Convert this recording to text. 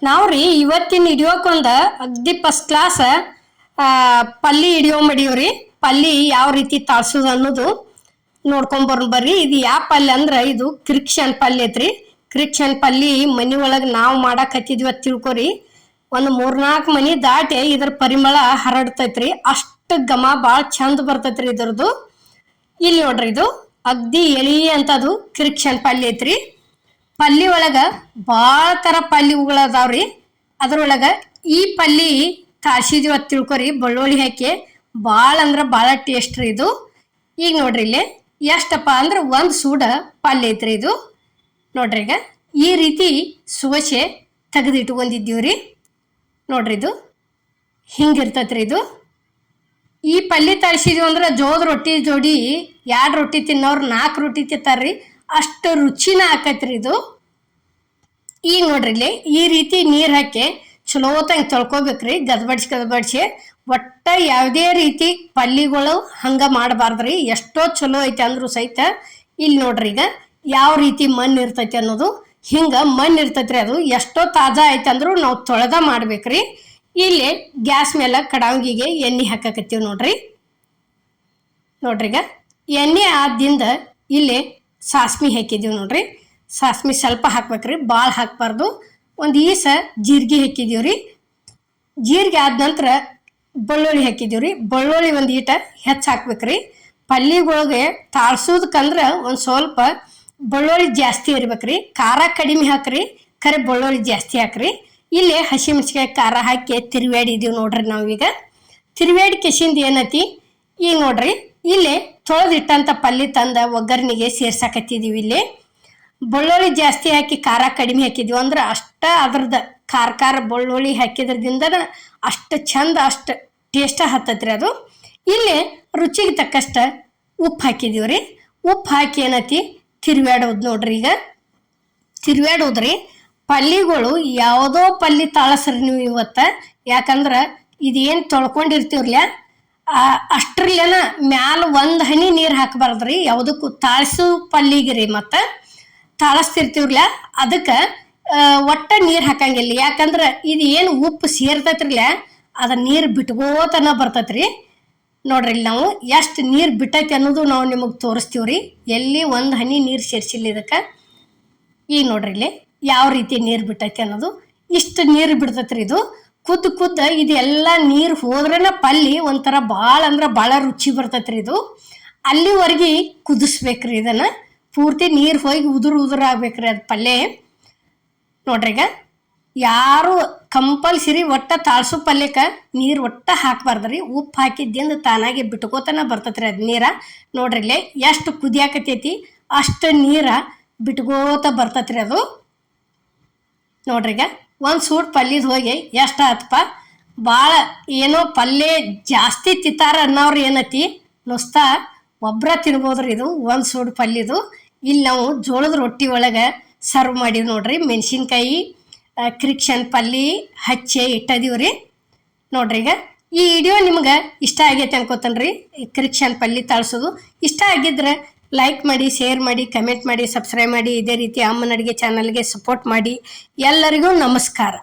ನಾವ್ರಿ ಇವತ್ತಿನ ಹಿಡಿಯೋಕೊಂದ ಅಗ್ದಿ first class ಪಲ್ಲಿ ಹಿಡಿಯೋ ಮಡಿಯೋರಿ. ಪಲ್ಲಿ ಯಾವ ರೀತಿ ತಾಳ್ಸೋದು ಅನ್ನೋದು ನೋಡ್ಕೊಂಡ್ ಬರ್ರಿ. ಇದು ಯಾವ ಪಲ್ಯ ಅಂದ್ರ ಇದು ಕ್ರಿಕ್ಷನ್ ಪಲ್ಯ ಐತ್ರಿ. ಕ್ರಿಕ್ಷನ್ ಪಲ್ಲಿ ಮನಿ ಒಳಗ್ ನಾವು ಮಾಡಕ್ ಹತ್ತಿದ್ವಿ ಅಂತ ತಿಳ್ಕೊರಿ. ಒಂದು 3-4 ಮನಿ ದಾಟಿ ಇದ್ರ ಪರಿಮಳ ಹರಡ್ತೈತ್ರಿ. ಅಷ್ಟು ಘಮ ಬಾಳ ಚಂದ ಬರ್ತೈತ್ರಿ ಇದ್ರದ್ದು. ಇಲ್ಲಿ ನೋಡ್ರಿ, ಇದು ಅಗ್ದಿ ಎಳಿ ಅಂತದು ಕ್ರಿಕ್ಷನ್ ಪಲ್ಯ ಐತ್ರಿ. ಪಲ್ಲಿ ಒಳಗ ಭಾಳ ತರ ಪಲ್ಯಗಳು ಅದಾವ್ರಿ. ಅದ್ರೊಳಗ ಈ ಪಲ್ಲಿ ತಾಳ್ಸಿದ್ವಿ ಅಂತ ತಿಳ್ಕೊರಿ, ಬೆಳ್ಳುಳ್ಳಿ ಹಾಕಿ ಭಾಳ ಅಂದ್ರ ಭಾಳ ಟೇಸ್ಟ್ ರೀ ಇದು. ಈಗ ನೋಡ್ರಿ ಇಲ್ಲಿ ಎಷ್ಟಪ್ಪ ಅಂದ್ರೆ 1 ಸೂಡ ಪಲ್ಯ ಐತ್ರಿ ಇದು. ನೋಡ್ರಿ ಈಗ ಈ ರೀತಿ ಸುವಸೆ ತೆಗೆದಿಟ್ಕೊಂಡಿದ್ದೀವ್ರಿ. ನೋಡ್ರಿ ಇದು ಹಿಂಗಿರ್ತೈತ್ರಿ ಇದು. ಈ ಪಲ್ಯ ತಾಳ್ಸಿದ್ವಿ ಅಂದ್ರೆ ಜೋಳದ ರೊಟ್ಟಿ ಜೋಡಿ 2 ರೊಟ್ಟಿ ತಿನ್ನೋರು 4 ರೊಟ್ಟಿ ತಿಂತಾರ್ರಿ. ಅಷ್ಟು ರುಚಿನ ಆಕೈತ್ರಿ ಇದು. ಈಗ ನೋಡ್ರಿ ಇಲ್ಲಿ ಈ ರೀತಿ ನೀರ್ ಹಾಕಿ ಚಲೋತಂಗೆ ತೊಳ್ಕೊಬೇಕ್ರಿ. ಗದ್ಬಡ್ಸಿ ಒಟ್ಟ ಯಾವುದೇ ರೀತಿ ಪಲ್ಲಿಗಳು ಹಂಗ ಮಾಡಬಾರ್ದ್ರಿ. ಎಷ್ಟೋ ಚಲೋ ಐತಿ ಅಂದ್ರು ಸಹಿತ ಇಲ್ಲಿ ನೋಡ್ರಿ ಈಗ ಯಾವ ರೀತಿ ಮಣ್ಣು ಇರ್ತೈತಿ ಅನ್ನೋದು. ಹಿಂಗ ಮಣ್ಣು ಇರ್ತೈತ್ರಿ. ಅದು ಎಷ್ಟೋ ತಾಜಾ ಐತಿ ಅಂದ್ರು ನಾವು ತೊಳೆದ ಮಾಡ್ಬೇಕ್ರಿ. ಇಲ್ಲಿ ಗ್ಯಾಸ್ ಮೇಲೆ ಕಡಾವಂಗಿಗೆ ಎಣ್ಣೆ ಹಾಕಕತ್ತೀವಿ ನೋಡ್ರಿ. ಈಗ ಎಣ್ಣೆ ಆದಿಂದ ಇಲ್ಲಿ ಸಾಸ್ಮಿ ಹಾಕಿದೀವಿ ನೋಡ್ರಿ. ಸಾಸ್ಮಿ ಸ್ವಲ್ಪ ಹಾಕ್ಬೇಕ್ರಿ, ಭಾಳ ಹಾಕ್ಬಾರ್ದು. ಒಂದು ಈಸ ಜೀರಿಗೆ ಹಾಕಿದೀವ್ರಿ. ಜೀರಿಗೆ ಆದ ನಂತರ ಬೆಳ್ಳುಳ್ಳಿ ಹಾಕಿದೀವ್ರಿ. ಬೆಳ್ಳುಳ್ಳಿ ಒಂದು ಈಟ ಹೆಚ್ಚು ಹಾಕ್ಬೇಕ್ರಿ. ಪಲ್ಲಿಗಳಿಗೆ ತಾಳ್ಸೋದಕ್ಕಂದ್ರೆ ಒಂದು ಸ್ವಲ್ಪ ಬೆಳ್ಳುಳ್ಳಿ ಜಾಸ್ತಿ ಇರ್ಬೇಕ್ರಿ. ಖಾರ ಕಡಿಮೆ ಹಾಕ್ರಿ, ಖರೆ ಬೆಳ್ಳುಳ್ಳಿ ಜಾಸ್ತಿ ಹಾಕ್ರಿ. ಇಲ್ಲಿ ಹಸಿಮೆಣ್ಸಿಕಾಯಿ ಖಾರ ಹಾಕಿ ತಿರುವಾಡಿದೀವಿ ನೋಡ್ರಿ. ನಾವೀಗ ತಿರುವಾಡಿ ಕೆಸಿಂದ ಏನೈತಿ ಈಗ ನೋಡ್ರಿ, ಇಲ್ಲಿ ತೊಳೆದಿಟ್ಟಂತ ಪಲ್ಯ ತಂದ ಒಗ್ಗರ್ನಿಗೆ ಸೇರ್ಸಾಕತ್ತಿದೀವಿ. ಇಲ್ಲಿ ಬೆಳ್ಳುಳ್ಳಿ ಜಾಸ್ತಿ ಹಾಕಿ ಖಾರ ಕಡಿಮೆ ಹಾಕಿದ್ವಿ ಅಂದ್ರೆ ಅಷ್ಟ ಅದ್ರದ್ದು ಖಾರ ಬೆಳ್ಳುಳ್ಳಿ ಹಾಕಿದ್ರದಿಂದ ಅಷ್ಟು ಚಂದ ಅಷ್ಟು ಟೇಸ್ಟ್ ಹತ್ತತ್ರಿ ಅದು. ಇಲ್ಲಿ ರುಚಿಗೆ ತಕ್ಕಷ್ಟ ಉಪ್ಪು ಹಾಕಿದೀವ್ರಿ. ಉಪ್ಪು ಹಾಕಿ ಏನೈತಿ ತಿರುವಾಡೋದು ನೋಡ್ರಿ. ಈಗ ತಿರುವಾಡೋದ್ರಿ ಪಲ್ಲಿಗಳು ಯಾವುದೋ ಪಲ್ಲಿ ತಾಳಸ್ರಿ ನೀವು ಇವತ್ತ. ಯಾಕಂದ್ರೆ ಇದೇನು ತೊಳ್ಕೊಂಡಿರ್ತೀವ್ರಲ್ಲ ಅಷ್ಟ್ರಲ್ಲೇನ ಮ್ಯಾಲ ಒಂದು ಹನಿ ನೀರು ಹಾಕಬಾರ್ದ್ರಿ. ಯಾವುದಕ್ಕೂ ತಾಳ್ಸು ಪಲ್ಲಿಗಿರಿ. ಮತ್ತು ತಾಳಸ್ತಿರ್ತೀವ್ರಲ್ಲ ಅದಕ್ಕೆ ಒಟ್ಟ ನೀರು ಹಾಕಂಗಿಲ್ಲ. ಯಾಕಂದ್ರೆ ಇದು ಏನು ಉಪ್ಪು ಸೇರ್ತೈತ್ರಿಲ್ಲ ಅದ ನೀರು ಬಿಟ್ಕೋತನ ಬರ್ತೈತ್ರಿ. ನೋಡ್ರಿ ಇಲ್ಲಿ ನಾವು ಎಷ್ಟು ನೀರು ಬಿಟ್ಟೈತಿ ಅನ್ನೋದು ನಾವು ನಿಮಗೆ ತೋರಿಸ್ತೀವ್ರಿ. ಎಲ್ಲಿ ಒಂದು ಹನಿ ನೀರು ಸೇರಿಸಿಲ್ಲ ಇದಕ್ಕೆ. ಈಗ ನೋಡ್ರಿ ಇಲ್ಲಿ ಯಾವ ರೀತಿ ನೀರು ಬಿಟ್ಟೈತಿ ಅನ್ನೋದು. ಇಷ್ಟು ನೀರು ಬಿಡ್ತೈತ್ರಿ ಇದು. ಕುದ್ದ ಇದೆಲ್ಲ ನೀರು ಹೋದ್ರೇನ ಪಲ್ಲಿ ಒಂಥರ ಭಾಳ ಅಂದ್ರೆ ಭಾಳ ರುಚಿ ಬರ್ತೈತ್ರಿ ಇದು. ಅಲ್ಲಿವರೆಗೆ ಕುದಿಸ್ಬೇಕ್ರಿ. ಇದನ್ನ ಪೂರ್ತಿ ನೀರು ಹೋಗಿ ಉದುರು ಆಗ್ಬೇಕ್ರಿ ಅದು ಪಲ್ಯ. ನೋಡ್ರಿ ಈಗ ಯಾರು ಕಂಪಲ್ಸರಿ ಒಟ್ಟ ತಾಳ್ಸು ಪಲ್ಯಕ್ಕೆ ನೀರು ಒಟ್ಟ ಹಾಕ್ಬಾರ್ದ್ರಿ. ಉಪ್ಪು ಹಾಕಿದ್ದಿಂದ ತಾನಾಗಿ ಬಿಟ್ಕೋತನ ಬರ್ತೈತ್ರಿ ಅದು ನೀರ. ನೋಡ್ರಿ ಇಲ್ಲಿ ಎಷ್ಟು ಕುದಿಯಾಕತೈತಿ ಅಷ್ಟು ನೀರ ಬಿಟ್ಕೋತ ಬರ್ತೈತ್ರಿ ಅದು. ನೋಡ್ರಿ ಈಗ 1 ಸೂಡ್ ಪಲ್ಯದ ಹೋಗಿ ಎಷ್ಟು ಆತಪ್ಪ. ಭಾಳ ಏನೋ ಪಲ್ಯ ಜಾಸ್ತಿ ತಿಂತಾರ ಅನ್ನೋರು ಏನೈತಿ ನುಸ್ತಾ ಒಬ್ರ ತಿನ್ಬೋದ್ರಿ ಇದು 1 ಸೂಡ್ ಪಲ್ಯದು. ಇಲ್ಲಿ ನಾವು ಜೋಳದ ರೊಟ್ಟಿ ಒಳಗೆ ಸರ್ವ್ ಮಾಡೀವಿ ನೋಡ್ರಿ. ಮೆಣಸಿನ್ಕಾಯಿ ಕ್ರಿಕ್ಷನ್ ಪಲ್ಯ ಹಚ್ಚಿ ಇಟ್ಟದೀವ್ರಿ. ನೋಡ್ರಿ ಈಗ ಈ ವಿಡಿಯೋ ನಿಮ್ಗೆ ಇಷ್ಟ ಆಗೈತೆ ಅನ್ಕೋತನ್ರಿ. ಕ್ರಿಕ್ಷನ್ ಪಲ್ಯ ತಾಳ್ಸೋದು ಇಷ್ಟ ಆಗಿದ್ರೆ ಲೈಕ್ ಮಾಡಿ, ಶೇರ್ ಮಾಡಿ, ಕಮೆಂಟ್ ಮಾಡಿ, ಸಬ್ಸ್ಕ್ರೈಬ್ ಮಾಡಿ. ಇದೇ ರೀತಿ ಅಮ್ಮನ ಅಡುಗೆ ಚಾನಲ್ಗೆ ಸಪೋರ್ಟ್ ಮಾಡಿ. ಎಲ್ಲರಿಗೂ ನಮಸ್ಕಾರ.